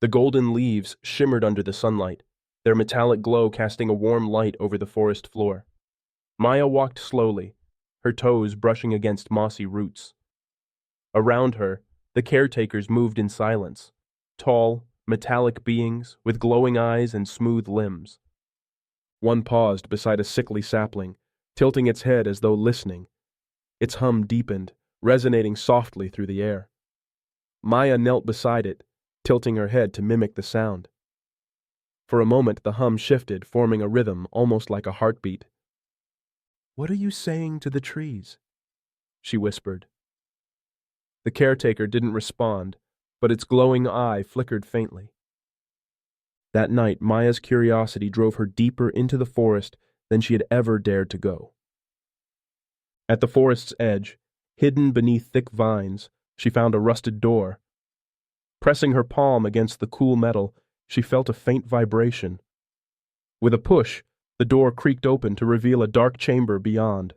The golden leaves shimmered under the sunlight, their metallic glow casting a warm light over the forest floor. Maya walked slowly, her toes brushing against mossy roots. Around her, the caretakers moved in silence, tall, metallic beings with glowing eyes and smooth limbs. One paused beside a sickly sapling, tilting its head as though listening. Its hum deepened, resonating softly through the air. Maya knelt beside it, tilting her head to mimic the sound. For a moment the hum shifted, forming a rhythm almost like a heartbeat. "What are you saying to the trees?" she whispered. The caretaker didn't respond, but its glowing eye flickered faintly. That night, Maya's curiosity drove her deeper into the forest than she had ever dared to go. At the forest's edge, hidden beneath thick vines, she found a rusted door. Pressing her palm against the cool metal, she felt a faint vibration. With a push, the door creaked open to reveal a dark chamber beyond.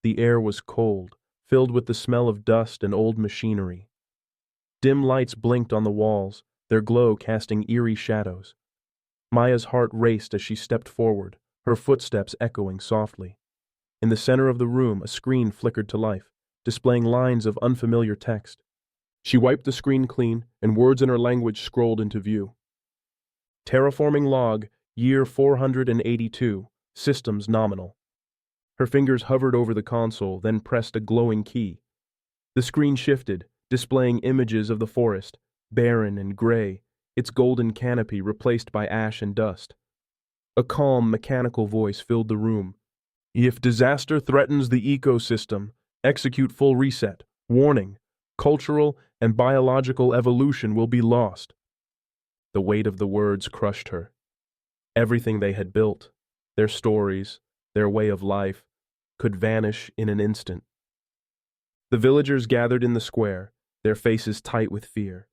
The air was cold, filled with the smell of dust and old machinery. Dim lights blinked on the walls, their glow casting eerie shadows. Maya's heart raced as she stepped forward, her footsteps echoing softly. In the center of the room, a screen flickered to life, displaying lines of unfamiliar text. She wiped the screen clean, and words in her language scrolled into view. Terraforming log, year 482, systems nominal. Her fingers hovered over the console, then pressed a glowing key. The screen shifted, displaying images of the forest, barren and gray, its golden canopy replaced by ash and dust. A calm, mechanical voice filled the room. "If disaster threatens the ecosystem, execute full reset. Warning, cultural and biological evolution will be lost." The weight of the words crushed her. Everything they had built, their stories, their way of life, could vanish in an instant. The villagers gathered in the square, their faces tight with fear.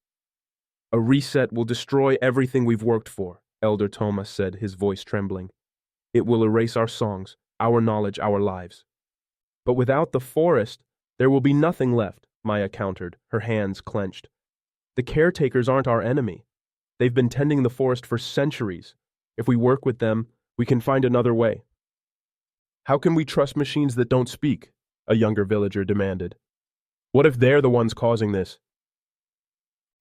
"A reset will destroy everything we've worked for," Elder Thomas said, his voice trembling. "It will erase our songs, our knowledge, our lives." "But without the forest, there will be nothing left," Maya countered, her hands clenched. "The caretakers aren't our enemy. They've been tending the forest for centuries. If we work with them, we can find another way." "How can we trust machines that don't speak?" a younger villager demanded. "What if they're the ones causing this?"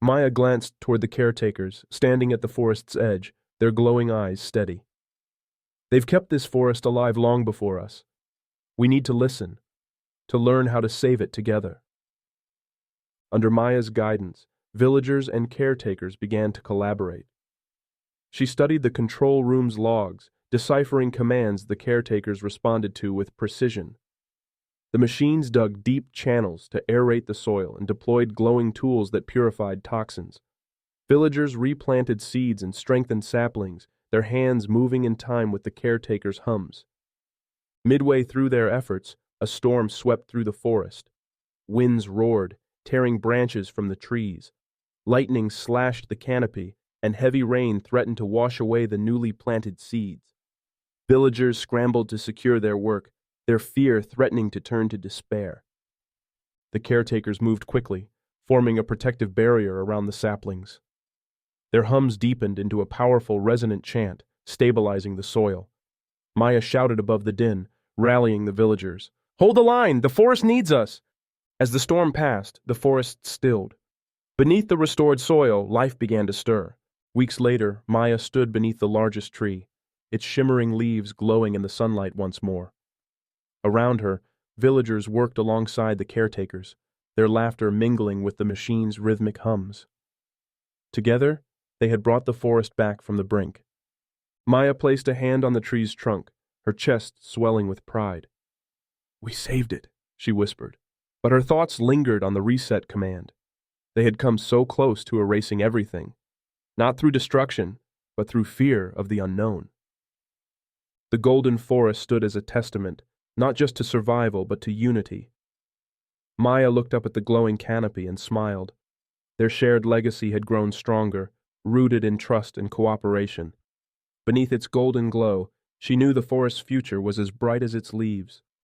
Maya glanced toward the caretakers, standing at the forest's edge, their glowing eyes steady. "They've kept this forest alive long before us. We need to listen, to learn how to save it together." Under Maya's guidance, villagers and caretakers began to collaborate. She studied the control room's logs, deciphering commands the caretakers responded to with precision. The machines dug deep channels to aerate the soil and deployed glowing tools that purified toxins. Villagers replanted seeds and strengthened saplings, their hands moving in time with the caretakers' hums. Midway through their efforts, a storm swept through the forest. Winds roared, tearing branches from the trees. Lightning slashed the canopy, and heavy rain threatened to wash away the newly planted seeds. Villagers scrambled to secure their work, their fear threatening to turn to despair. The caretakers moved quickly, forming a protective barrier around the saplings. Their hums deepened into a powerful resonant chant, stabilizing the soil. Maya shouted above the din, rallying the villagers. "Hold the line! The forest needs us!" As the storm passed, the forest stilled. Beneath the restored soil, life began to stir. Weeks later, Maya stood beneath the largest tree, its shimmering leaves glowing in the sunlight once more. Around her, villagers worked alongside the caretakers, their laughter mingling with the machine's rhythmic hums. Together, they had brought the forest back from the brink. Maya placed a hand on the tree's trunk, her chest swelling with pride. "We saved it," she whispered, but her thoughts lingered on the reset command. They had come so close to erasing everything, not through destruction, but through fear of the unknown. The golden forest stood as a testament, not just to survival, but to unity. Maya looked up at the glowing canopy and smiled. Their shared legacy had grown stronger, rooted in trust and cooperation. Beneath its golden glow, she knew the forest's future was as bright as its leaves.